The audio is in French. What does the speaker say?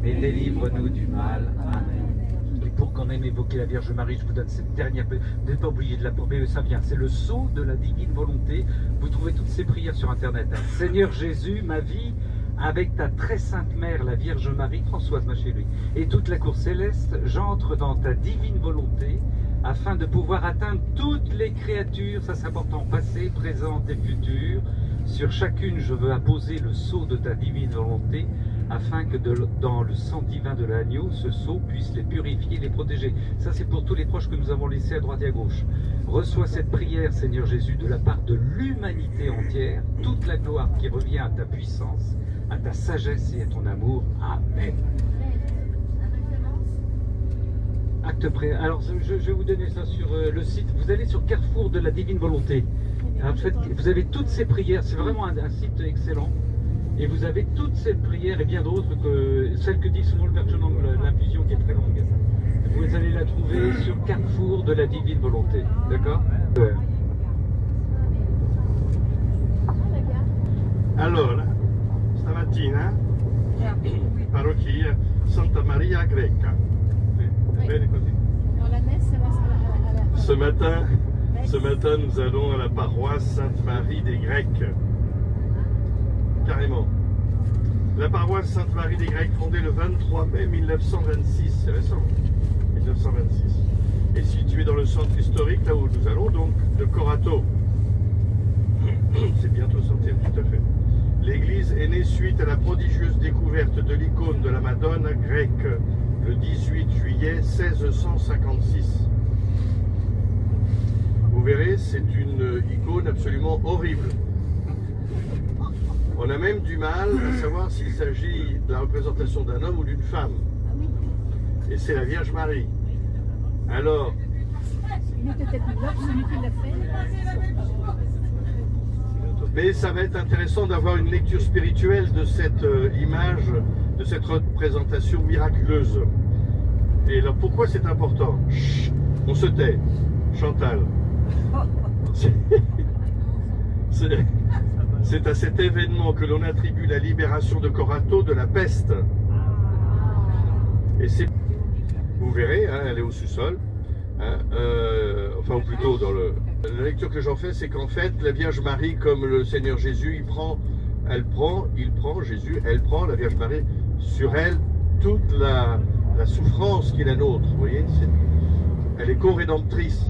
et délivre-nous du mal. Amen. Et pour quand même évoquer la Vierge Marie, je vous donne cette dernière... Vous n'êtes pas obligé de la... Mais ça vient, c'est le sceau de la divine volonté. Vous trouvez toutes ces prières sur Internet. Hein. Seigneur Jésus, ma vie, avec ta très sainte mère, la Vierge Marie, Françoise, ma chérie, et toute la cour céleste, j'entre dans ta divine volonté, afin de pouvoir atteindre toutes les créatures, ça c'est important, passé, présent et futur. Sur chacune, je veux apposer le sceau de ta divine volonté, afin que dans le sang divin de l'agneau, ce sceau puisse les purifier et les protéger. Ça c'est pour tous les proches que nous avons laissés à droite et à gauche. Reçois cette prière, Seigneur Jésus, de la part de l'humanité entière, toute la gloire qui revient à ta puissance, à ta sagesse et à ton amour. Amen. Acte prêt. Alors, je vais vous donner ça sur le site. Vous allez sur Carrefour de la Divine Volonté. Alors, vous avez toutes ces prières. C'est vraiment un site excellent. Et vous avez toutes ces prières et bien d'autres que celles que dit souvent le Père Chenang, l'infusion qui est très longue. Vous allez la trouver sur Carrefour de la Divine Volonté. D'accord? Allora, stamattina parrocchia Santa Maria Greca. Bene così. Ce matin, nous allons à la paroisse Sainte-Marie des Grecs. Carrément. La paroisse Sainte-Marie des Grecs, fondée le 23 mai 1926, c'est récent, 1926, est située dans le centre historique, là où nous allons, donc, de Corato. C'est bientôt sorti, tout à fait. L'église est née suite à la prodigieuse découverte de l'icône de la Madone grecque le 18 juillet 1656. Vous verrez, c'est une icône absolument horrible. On a même du mal à savoir s'il s'agit de la représentation d'un homme ou d'une femme. Et c'est la Vierge Marie. Alors, mais ça va être intéressant d'avoir une lecture spirituelle de cette image, de cette représentation miraculeuse. Et alors pourquoi c'est important? Chut, on se tait, Chantal. C'est à cet événement que l'on attribue la libération de Corato de la peste. Et c'est, vous verrez, hein, elle est au sous-sol, hein, enfin ou plutôt dans le... La lecture que j'en fais, c'est qu'en fait, la Vierge Marie, comme le Seigneur Jésus, elle prend, la Vierge Marie, sur elle, toute la souffrance qui est la nôtre, vous voyez, elle est co-rédemptrice.